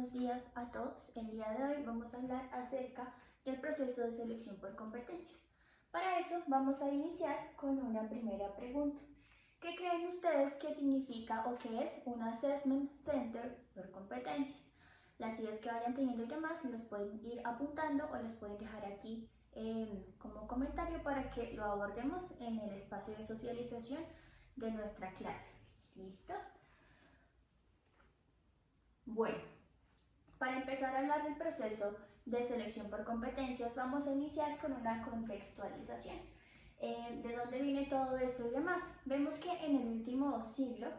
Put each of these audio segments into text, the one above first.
buenos días a todos. El día de hoy vamos a hablar acerca del proceso de selección por competencias. Para eso vamos a iniciar con una primera pregunta. ¿Qué creen ustedes que significa o qué es un Assessment Center por competencias? Las ideas que vayan teniendo y demás las pueden ir apuntando o las pueden dejar aquí como comentario para que lo abordemos en el espacio de socialización de nuestra clase. ¿Listo? Bueno, para empezar a hablar del proceso de selección por competencias, vamos a iniciar con una contextualización. ¿De dónde viene todo esto y demás? Vemos que en el último siglo,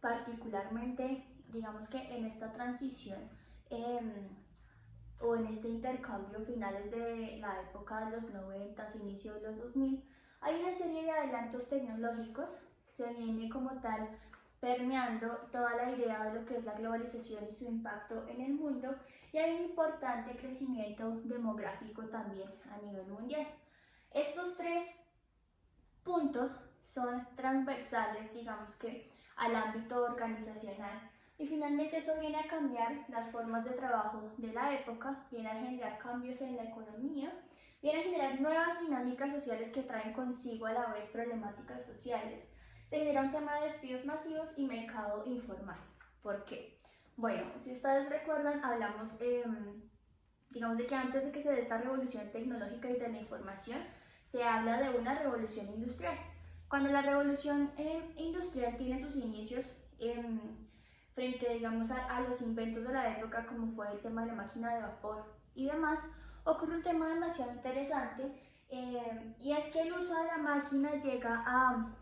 particularmente, digamos que en esta transición o en este intercambio finales de la época de los 90, inicio de los 2000, hay una serie de adelantos tecnológicos, se viene como tal permeando toda la idea de lo que es la globalización y su impacto en el mundo, y hay un importante crecimiento demográfico también a nivel mundial. Estos tres puntos son transversales, digamos que al ámbito organizacional, y finalmente eso viene a cambiar las formas de trabajo de la época, viene a generar cambios en la economía, viene a generar nuevas dinámicas sociales que traen consigo a la vez problemáticas sociales. Se genera un tema de despidos masivos y mercado informal. ¿Por qué? Bueno, si ustedes recuerdan, hablamos, digamos, de que antes de que se dé esta revolución tecnológica y de la información, se habla de una revolución industrial. Cuando la revolución industrial tiene sus inicios frente, digamos, a los inventos de la época, como fue el tema de la máquina de vapor y demás, ocurre un tema demasiado interesante, y es que el uso de la máquina llega a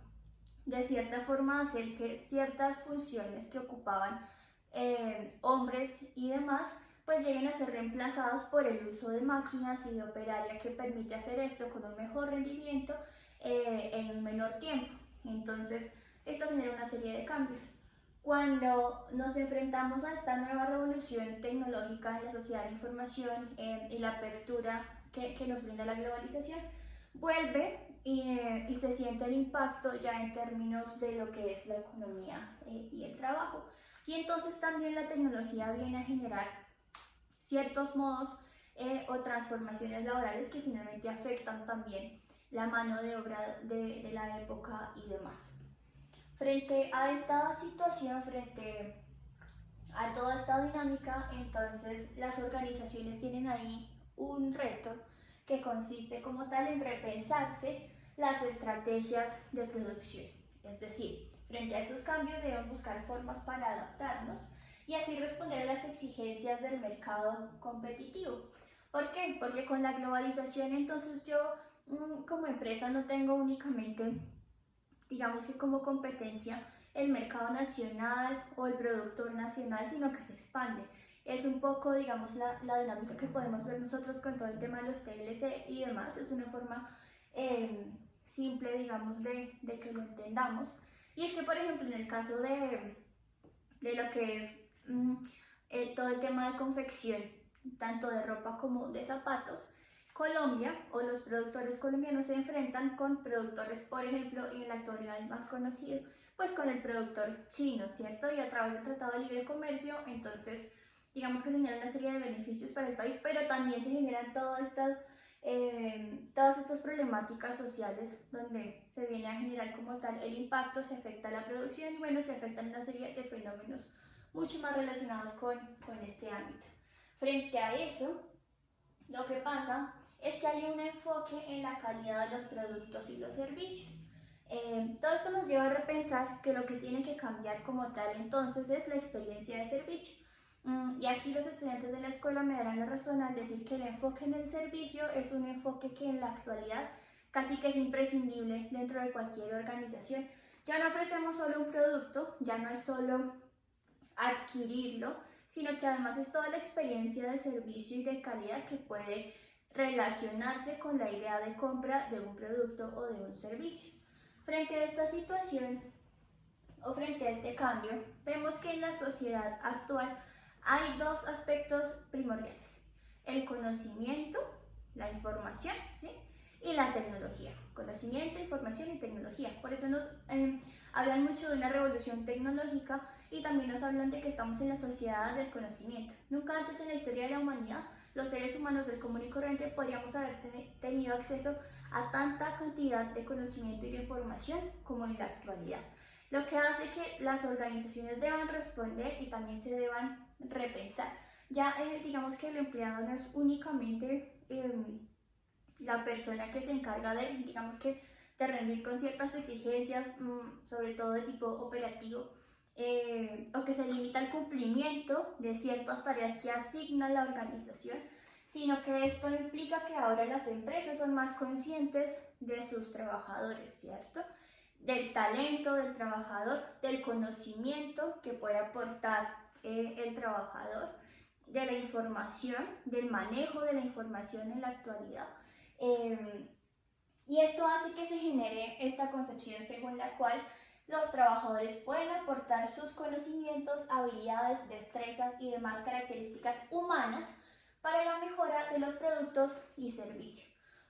de cierta forma hacer que ciertas funciones que ocupaban hombres y demás pues lleguen a ser reemplazadas por el uso de máquinas y de operaria que permite hacer esto con un mejor rendimiento en un menor tiempo. Entonces esto genera una serie de cambios. Cuando nos enfrentamos a esta nueva revolución tecnológica en la sociedad de información y la apertura que nos brinda la globalización, vuelve y se siente el impacto ya en términos de lo que es la economía y el trabajo. Y entonces también la tecnología viene a generar ciertos modos o transformaciones laborales que finalmente afectan también la mano de obra de la época y demás. Frente a esta situación, frente a toda esta dinámica, entonces las organizaciones tienen ahí un reto que consiste como tal en repensarse las estrategias de producción. Es decir, frente a estos cambios debemos buscar formas para adaptarnos y así responder a las exigencias del mercado competitivo. ¿Por qué? Porque con la globalización entonces yo como empresa no tengo únicamente, digamos que como competencia, el mercado nacional o el productor nacional, sino que se expande. Es un poco, digamos, la dinámica que podemos ver nosotros con todo el tema de los TLC y demás. Es una forma simple, digamos, de que lo entendamos. Y es que, por ejemplo, en el caso de lo que es todo el tema de confección, tanto de ropa como de zapatos, Colombia o los productores colombianos se enfrentan con productores, por ejemplo, y en la actualidad el más conocido, pues con el productor chino, ¿cierto? Y a través del Tratado de Libre Comercio, entonces, digamos que se generan una serie de beneficios para el país, pero también se generan todas estas problemáticas sociales donde se viene a generar como tal el impacto, se afecta la producción y bueno, se afectan una serie de fenómenos mucho más relacionados con este ámbito. Frente a eso, lo que pasa es que hay un enfoque en la calidad de los productos y los servicios. Todo esto nos lleva a repensar que lo que tiene que cambiar como tal entonces es la experiencia de servicio. Y aquí los estudiantes de la escuela me darán la razón al decir que el enfoque en el servicio es un enfoque que en la actualidad casi que es imprescindible dentro de cualquier organización. Ya no ofrecemos solo un producto, ya no es solo adquirirlo, sino que además es toda la experiencia de servicio y de calidad que puede relacionarse con la idea de compra de un producto o de un servicio. Frente a esta situación o frente a este cambio, vemos que en la sociedad actual hay dos aspectos primordiales: el conocimiento, la información, ¿sí?, y la tecnología. Conocimiento, información y tecnología. Por eso nos hablan mucho de una revolución tecnológica y también nos hablan de que estamos en la sociedad del conocimiento. Nunca antes en la historia de la humanidad los seres humanos del común y corriente podríamos haber tenido acceso a tanta cantidad de conocimiento y de información como en la actualidad, lo que hace que las organizaciones deban responder y también se deban repensar. Ya digamos que el empleado no es únicamente la persona que se encarga de, digamos que, de rendir con ciertas exigencias, sobre todo de tipo operativo, o que se limita al cumplimiento de ciertas tareas que asigna la organización, sino que esto implica que ahora las empresas son más conscientes de sus trabajadores, ¿cierto? Del talento del trabajador, del conocimiento que puede aportar el trabajador, de la información, del manejo de la información en la actualidad. Y esto hace que se genere esta concepción según la cual los trabajadores pueden aportar sus conocimientos, habilidades, destrezas y demás características humanas para la mejora de los productos y servicios.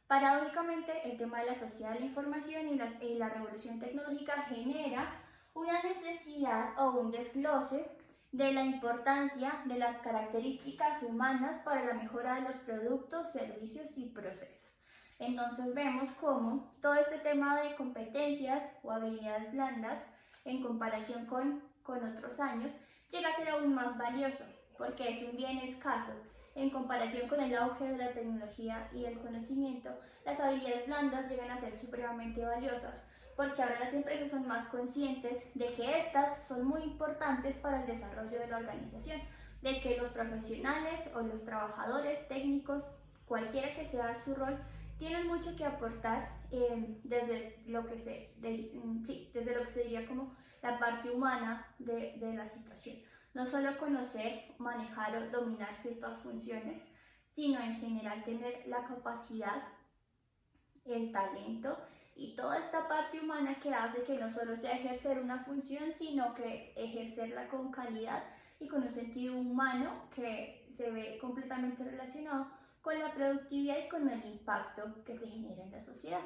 Paradójicamente, el tema de la sociedad de la información y la revolución tecnológica genera una necesidad o un desglose de la importancia de las características humanas para la mejora de los productos, servicios y procesos. Entonces vemos cómo todo este tema de competencias o habilidades blandas en comparación con otros años llega a ser aún más valioso porque es un bien escaso. En comparación con el auge de la tecnología y el conocimiento, las habilidades blandas llegan a ser supremamente valiosas porque ahora las empresas son más conscientes de que estas son muy importantes para el desarrollo de la organización, de que los profesionales o los trabajadores técnicos, cualquiera que sea su rol, tienen mucho que aportar desde lo que se diría como la parte humana de la situación. No solo conocer, manejar o dominar ciertas funciones, sino en general tener la capacidad, el talento y toda esta parte humana que hace que no solo sea ejercer una función, sino que ejercerla con calidad y con un sentido humano que se ve completamente relacionado con la productividad y con el impacto que se genera en la sociedad.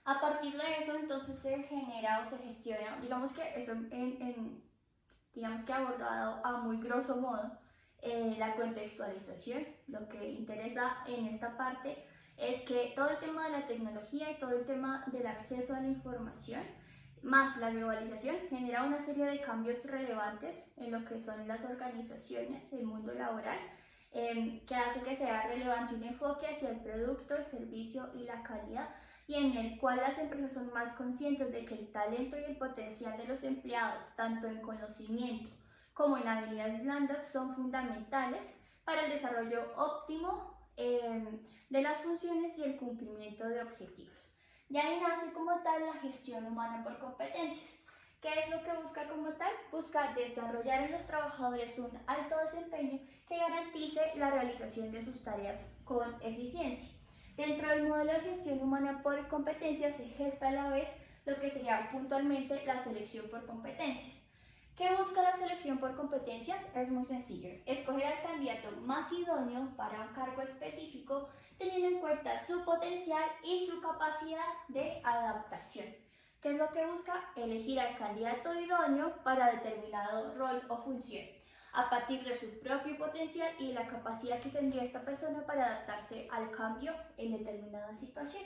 A partir de eso, entonces se genera o se gestiona, digamos que eso digamos que abordado a muy grosso modo, la contextualización. Lo que interesa en esta parte es que todo el tema de la tecnología y todo el tema del acceso a la información más la globalización genera una serie de cambios relevantes en lo que son las organizaciones, el mundo laboral, que hace que sea relevante un enfoque hacia el producto, el servicio y la calidad, y en el cual las empresas son más conscientes de que el talento y el potencial de los empleados, tanto en conocimiento como en habilidades blandas, son fundamentales para el desarrollo óptimo de las funciones y el cumplimiento de objetivos. Y ahí nace como tal la gestión humana por competencias. ¿Qué es lo que busca como tal? Busca desarrollar en los trabajadores un alto desempeño que garantice la realización de sus tareas con eficiencia. Dentro del modelo de gestión humana por competencias se gesta a la vez lo que sería puntualmente la selección por competencias. ¿Qué busca la selección por competencias? Es muy sencillo, es escoger al candidato más idóneo para un cargo específico teniendo en cuenta su potencial y su capacidad de adaptación. ¿Qué es lo que busca? Elegir al candidato idóneo para determinado rol o función, a partir de su propio potencial y la capacidad que tendría esta persona para adaptarse al cambio en determinada situación.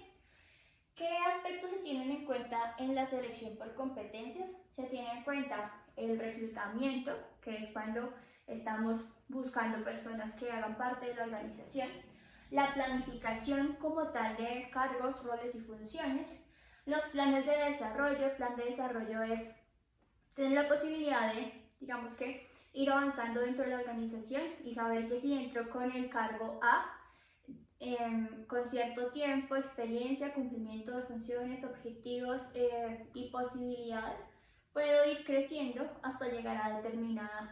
¿Qué aspectos se tienen en cuenta en la selección por competencias? Se tiene en cuenta el reclutamiento, que es cuando estamos buscando personas que hagan parte de la organización, la planificación como tal de cargos, roles y funciones, los planes de desarrollo. El plan de desarrollo es tener la posibilidad de, digamos que, ir avanzando dentro de la organización y saber que si entro con el cargo A, con cierto tiempo, experiencia, cumplimiento de funciones, objetivos y posibilidades, puedo ir creciendo hasta llegar a determinado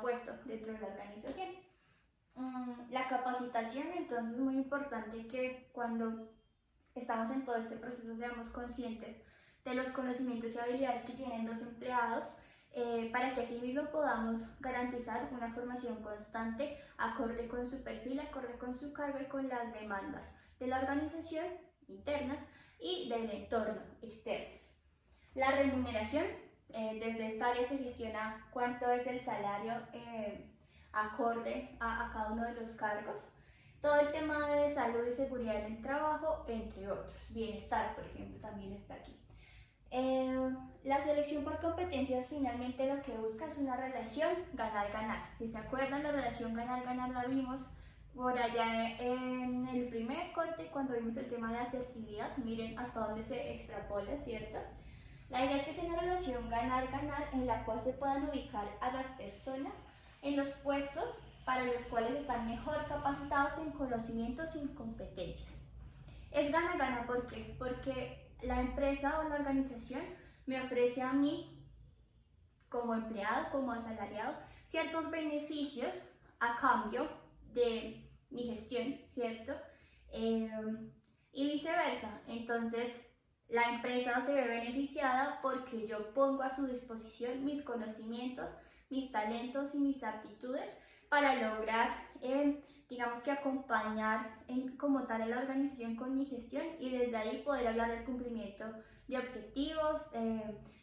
puesto dentro de la organización. La capacitación, entonces, es muy importante que cuando estamos en todo este proceso seamos conscientes de los conocimientos y habilidades que tienen los empleados, para que asimismo podamos garantizar una formación constante acorde con su perfil, acorde con su cargo y con las demandas de la organización internas, y del entorno externos. La remuneración, desde esta área se gestiona cuánto es el salario acorde a cada uno de los cargos. Todo el tema de salud y seguridad en el trabajo, entre otros. Bienestar, por ejemplo, también está aquí. La selección por competencias finalmente lo que busca es una relación ganar-ganar. Si se acuerdan, la relación ganar-ganar la vimos por allá en el primer corte cuando vimos el tema de asertividad. Miren hasta dónde se extrapola, ¿cierto? La idea es que sea una relación ganar-ganar en la cual se puedan ubicar a las personas en los puestos para los cuales están mejor capacitados en conocimientos y en competencias. Es gana-gana, ¿por qué? Porque la empresa o la organización me ofrece a mí, como empleado, como asalariado, ciertos beneficios a cambio de mi gestión, ¿cierto? Y viceversa. Entonces, la empresa se ve beneficiada porque yo pongo a su disposición mis conocimientos, mis talentos y mis aptitudes para lograr, digamos que acompañar como tal a la organización con mi gestión y desde ahí poder hablar del cumplimiento de objetivos,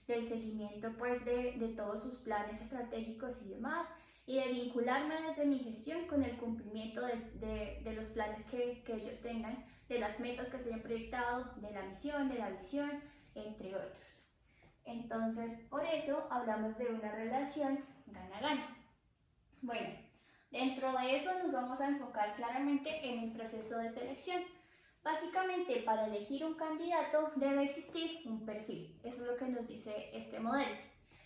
del seguimiento pues de todos sus planes estratégicos y demás, y de vincularme desde mi gestión con el cumplimiento de los planes que ellos tengan, de las metas que se hayan proyectado, de la misión, de la visión, entre otros. Entonces, por eso hablamos de una relación gana-gana. Bueno, dentro de eso nos vamos a enfocar claramente en el proceso de selección. Básicamente, para elegir un candidato debe existir un perfil. Eso es lo que nos dice este modelo.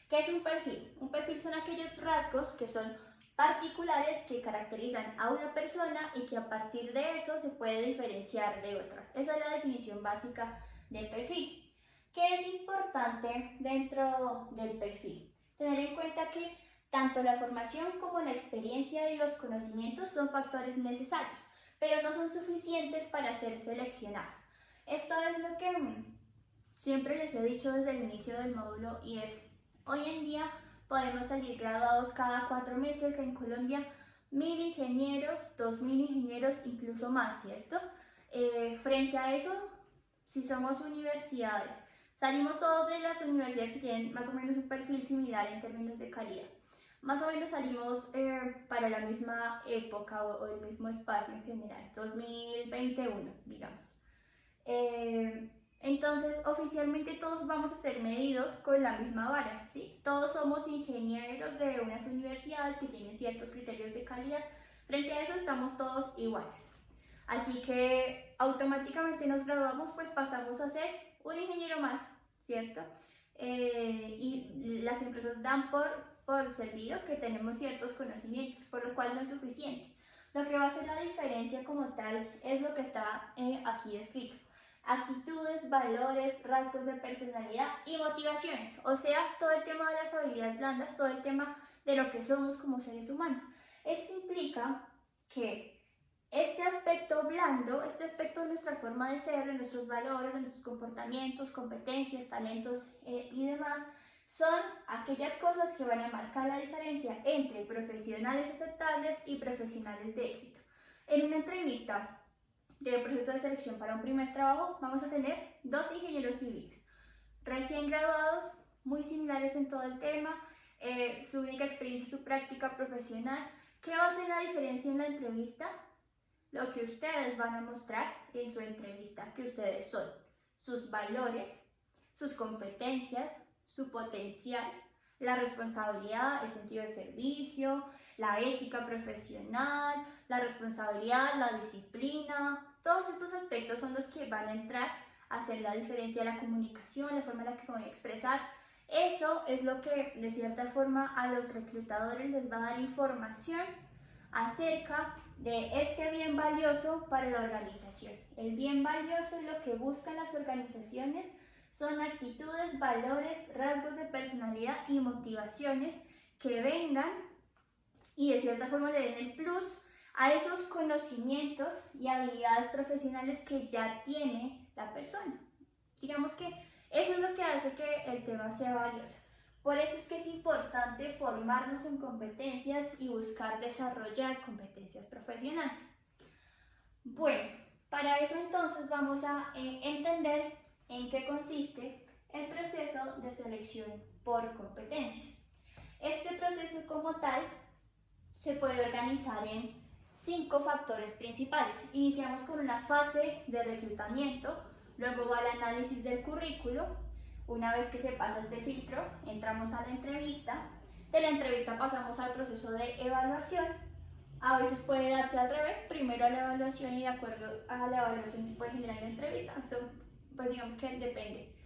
¿Qué es un perfil? Un perfil son aquellos rasgos que son particulares que caracterizan a una persona y que a partir de eso se puede diferenciar de otras. Esa es la definición básica del perfil. ¿Qué es importante dentro del perfil? Tener en cuenta que tanto la formación como la experiencia y los conocimientos son factores necesarios, pero no son suficientes para ser seleccionados. Esto es lo que siempre les he dicho desde el inicio del módulo y es, hoy en día podemos salir graduados cada 4 meses en Colombia, 1000 ingenieros, 2000 ingenieros, incluso más, ¿cierto? Frente a eso, si somos universidades, salimos todos de las universidades que tienen más o menos un perfil similar en términos de calidad. Más o menos salimos para la misma época o el mismo espacio en general, 2021, digamos. Entonces, oficialmente todos vamos a ser medidos con la misma vara, ¿sí? Todos somos ingenieros de unas universidades que tienen ciertos criterios de calidad. Frente a eso estamos todos iguales. Así que automáticamente nos graduamos, pues pasamos a ser un ingeniero más, ¿cierto? Y las empresas dan por servido que tenemos ciertos conocimientos, por lo cual no es suficiente. Lo que va a hacer la diferencia como tal es lo que está aquí escrito. Actitudes, valores, rasgos de personalidad y motivaciones, o sea, todo el tema de las habilidades blandas, todo el tema de lo que somos como seres humanos. Esto implica que este aspecto blando, este aspecto de nuestra forma de ser, de nuestros valores, de nuestros comportamientos, competencias, talentos y demás, son aquellas cosas que van a marcar la diferencia entre profesionales aceptables y profesionales de éxito. En una entrevista del proceso de selección para un primer trabajo, vamos a tener 2 ingenieros civiles, recién graduados, muy similares en todo el tema, su única experiencia, su práctica profesional. ¿Qué va a ser la diferencia en la entrevista? Lo que ustedes van a mostrar en su entrevista, que ustedes son, sus valores, sus competencias, su potencial, la responsabilidad, el sentido de servicio, la ética profesional, la responsabilidad, la disciplina. Todos estos aspectos son los que van a entrar a hacer la diferencia de la comunicación, la forma en la que me voy a expresar. Eso es lo que de cierta forma a los reclutadores les va a dar información acerca de este bien valioso para la organización. El bien valioso es lo que buscan las organizaciones, son actitudes, valores, rasgos de personalidad y motivaciones que vengan y de cierta forma le den el plus a esos conocimientos y habilidades profesionales que ya tiene la persona. Digamos que eso es lo que hace que el tema sea valioso. Por eso es que es importante formarnos en competencias y buscar desarrollar competencias profesionales. Bueno, Para eso entonces vamos a entender en qué consiste el proceso de selección por competencias. Este proceso como tal se puede organizar en 5 factores principales. Iniciamos con una fase de reclutamiento, luego va el análisis del currículo. Una vez que se pasa este filtro, entramos a la entrevista. De la entrevista pasamos al proceso de evaluación. A veces puede darse al revés, primero a la evaluación y de acuerdo a la evaluación se puede generar la entrevista. Eso, pues digamos que depende.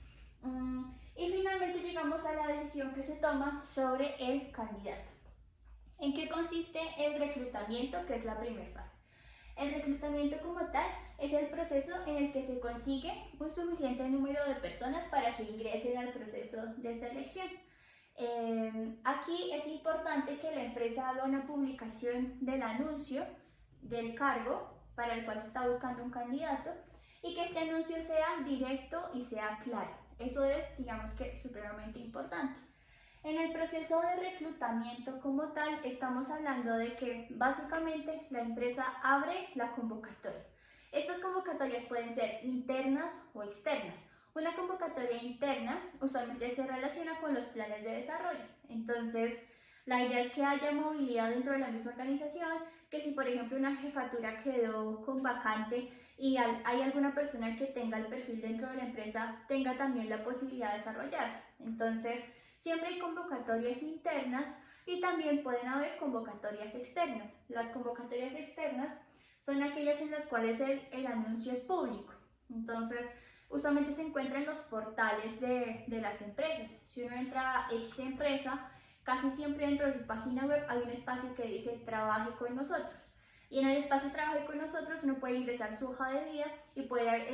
Y finalmente llegamos a la decisión que se toma sobre el candidato. ¿En qué consiste el reclutamiento? Que es la primera fase. El reclutamiento como tal es el proceso en el que se consigue un suficiente número de personas para que ingresen al proceso de selección. Aquí es importante que la empresa haga una publicación del anuncio del cargo para el cual se está buscando un candidato y que este anuncio sea directo y sea claro. Eso es, digamos que, supremamente importante. En el proceso de reclutamiento como tal, estamos hablando de que básicamente la empresa abre la convocatoria. Estas convocatorias pueden ser internas o externas. Una convocatoria interna usualmente se relaciona con los planes de desarrollo. Entonces, la idea es que haya movilidad dentro de la misma organización, que si por ejemplo una jefatura quedó con vacante y hay alguna persona que tenga el perfil dentro de la empresa, tenga también la posibilidad de desarrollarse. Entonces, siempre hay convocatorias internas y también pueden haber convocatorias externas. Las convocatorias externas son aquellas en las cuales el anuncio es público. Entonces, usualmente se encuentra en los portales de las empresas. Si uno entra a X empresa, casi siempre dentro de su página web hay un espacio que dice trabaje con nosotros. Y en el espacio trabaje con nosotros uno puede ingresar su hoja de vida y puede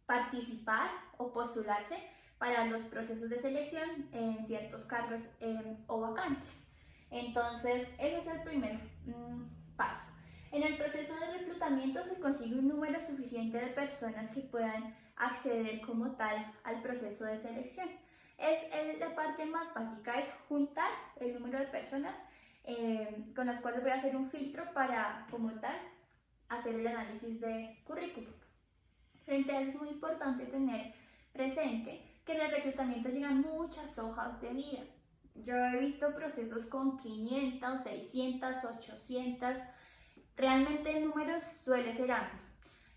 participar o postularse para los procesos de selección en ciertos cargos o vacantes. Entonces, ese es el primer paso. En el proceso de reclutamiento se consigue un número suficiente de personas que puedan acceder como tal al proceso de selección. La parte más básica es juntar el número de personas con las cuales voy a hacer un filtro para como tal hacer el análisis de currículum. Frente a eso es muy importante tener presente que en el reclutamiento llegan muchas hojas de vida. Yo he visto procesos con 500, 600, 800. Realmente el número suele ser amplio.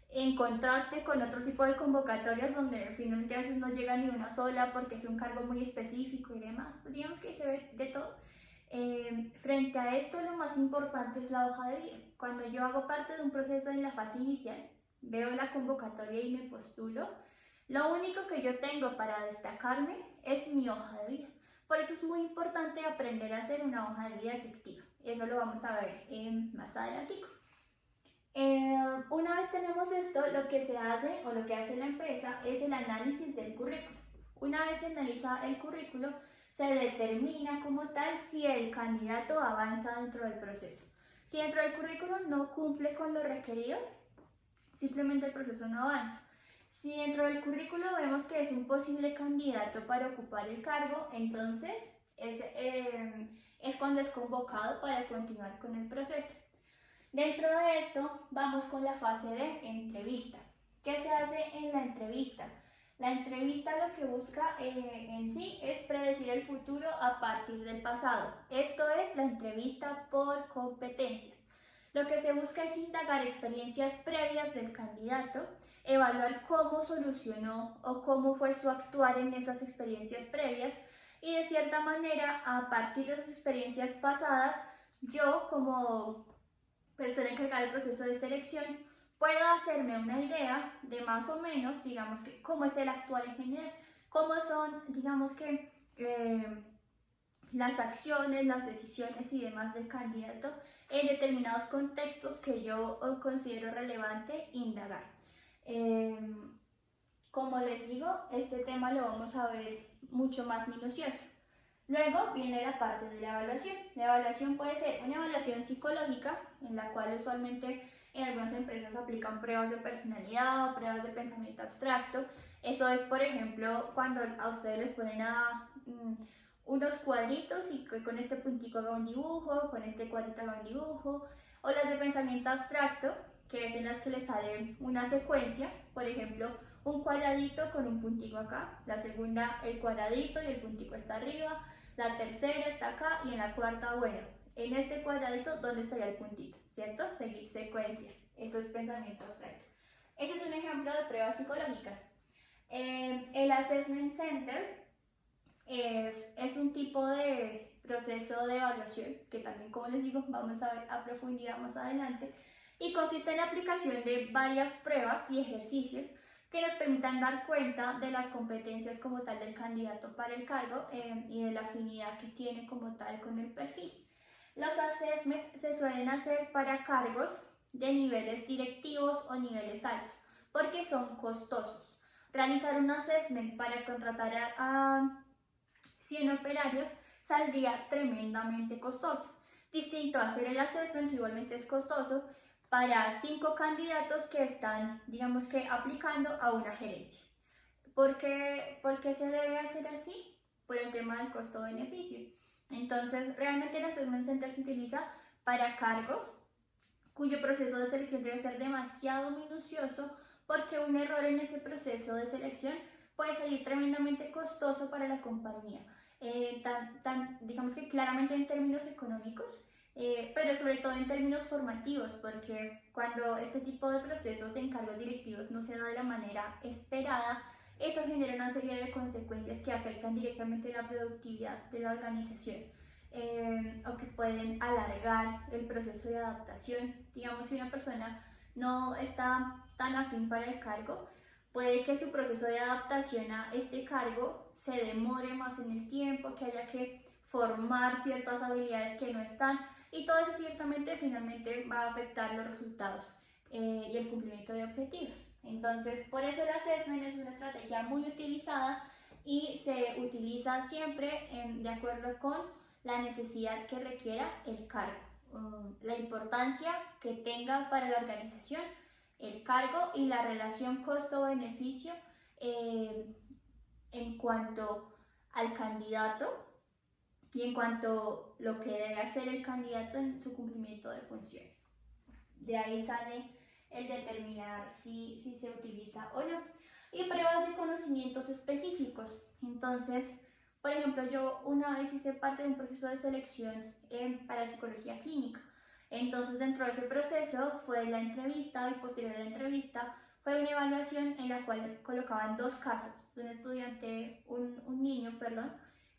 En contraste con otro tipo de convocatorias donde finalmente a veces no llega ni una sola porque es un cargo muy específico y demás, pues digamos que se ve de todo. Frente a esto, lo más importante es la hoja de vida. Cuando yo hago parte de un proceso en la fase inicial, veo la convocatoria y me postulo, lo único que yo tengo para destacarme es mi hoja de vida. Por eso es muy importante aprender a hacer una hoja de vida efectiva. Eso lo vamos a ver más adelantico. Una vez tenemos esto, lo que se hace o lo que hace la empresa es el análisis del currículo. Una vez se analiza el currículo, se determina como tal si el candidato avanza dentro del proceso. Si dentro del currículo no cumple con lo requerido, simplemente el proceso no avanza. Si dentro del currículo vemos que es un posible candidato para ocupar el cargo, entonces es cuando es convocado para continuar con el proceso. Dentro de esto vamos con la fase de entrevista. ¿Qué se hace en la entrevista? La entrevista lo que busca en sí es predecir el futuro a partir del pasado. Esto es la entrevista por competencias. Lo que se busca es indagar experiencias previas del candidato, evaluar cómo solucionó o cómo fue su actuar en esas experiencias previas y de cierta manera a partir de esas experiencias pasadas, yo como persona encargada del proceso de selección puedo hacerme una idea de más o menos, digamos que cómo es el actuar en general, cómo son, digamos que las acciones, las decisiones y demás del candidato en determinados contextos que yo considero relevante indagar. Como les digo, este tema lo vamos a ver mucho más minucioso. Luego viene la parte de la evaluación. La evaluación puede ser una evaluación psicológica, en la cual usualmente en algunas empresas aplican pruebas de personalidad o pruebas de pensamiento abstracto. Eso es, por ejemplo, cuando a ustedes les ponen unos cuadritos y con este puntico haga un dibujo, con este cuadrito haga un dibujo, o las de pensamiento abstracto, que es en las que le sale una secuencia, por ejemplo, un cuadradito con un puntico acá, la segunda el cuadradito y el puntico está arriba, la tercera está acá y en la cuarta, bueno, en este cuadradito, ¿dónde estaría el puntito? ¿Cierto? Seguir secuencias, eso es pensamiento abstracto. Ese es un ejemplo de pruebas psicológicas. El Assessment Center es un tipo de proceso de evaluación que también, como les digo, vamos a ver a profundidad más adelante, y consiste en la aplicación de varias pruebas y ejercicios que nos permitan dar cuenta de las competencias como tal del candidato para el cargo y de la afinidad que tiene como tal con el perfil. Los assessments se suelen hacer para cargos de niveles directivos o niveles altos porque son costosos. Realizar un assessment para contratar a 100 operarios saldría tremendamente costoso. Distinto a hacer el assessment, que igualmente es costoso, para 5 candidatos que están, digamos que, aplicando a una gerencia. ¿Por qué se debe hacer así? Por el tema del costo-beneficio. Entonces, realmente el Assessment Center se utiliza para cargos cuyo proceso de selección debe ser demasiado minucioso porque un error en ese proceso de selección puede salir tremendamente costoso para la compañía. Digamos que claramente en términos económicos, pero sobre todo en términos formativos, porque cuando este tipo de procesos en cargos directivos no se da de la manera esperada, eso genera una serie de consecuencias que afectan directamente la productividad de la organización. O que pueden alargar el proceso de adaptación. Digamos, si una persona no está tan afín para el cargo, puede que su proceso de adaptación a este cargo se demore más en el tiempo, que haya que formar ciertas habilidades que no están, y todo eso ciertamente finalmente va a afectar los resultados y el cumplimiento de objetivos. Entonces, por eso el assessment es una estrategia muy utilizada y se utiliza siempre de acuerdo con la necesidad que requiera el cargo, la importancia que tenga para la organización el cargo y la relación costo-beneficio en cuanto al candidato y en cuanto a lo que debe hacer el candidato en su cumplimiento de funciones. De ahí sale el determinar si se utiliza o no. Y pruebas de conocimientos específicos. Entonces, por ejemplo, yo una vez hice parte de un proceso de selección para psicología clínica. Entonces, dentro de ese proceso fue la entrevista y posterior a la entrevista fue una evaluación en la cual colocaban 2 casos. Un niño,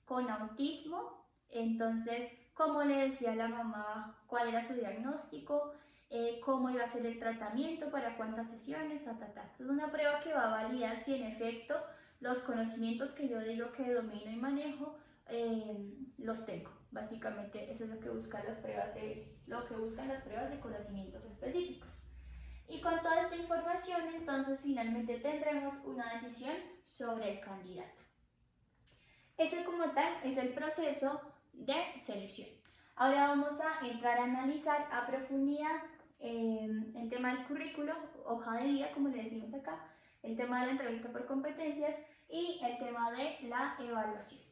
con autismo. Entonces, cómo le decía a la mamá cuál era su diagnóstico, cómo iba a ser el tratamiento, para cuántas sesiones, Entonces, una prueba que va a validar si en efecto los conocimientos que yo digo que domino y manejo, los tengo. Básicamente eso es lo que buscan las pruebas de conocimientos específicos. Y con toda esta información, entonces finalmente tendremos una decisión sobre el candidato. Ese como tal es el proceso de selección. Ahora vamos a entrar a analizar a profundidad el tema del currículo, hoja de vida, como le decimos acá, el tema de la entrevista por competencias y el tema de la evaluación.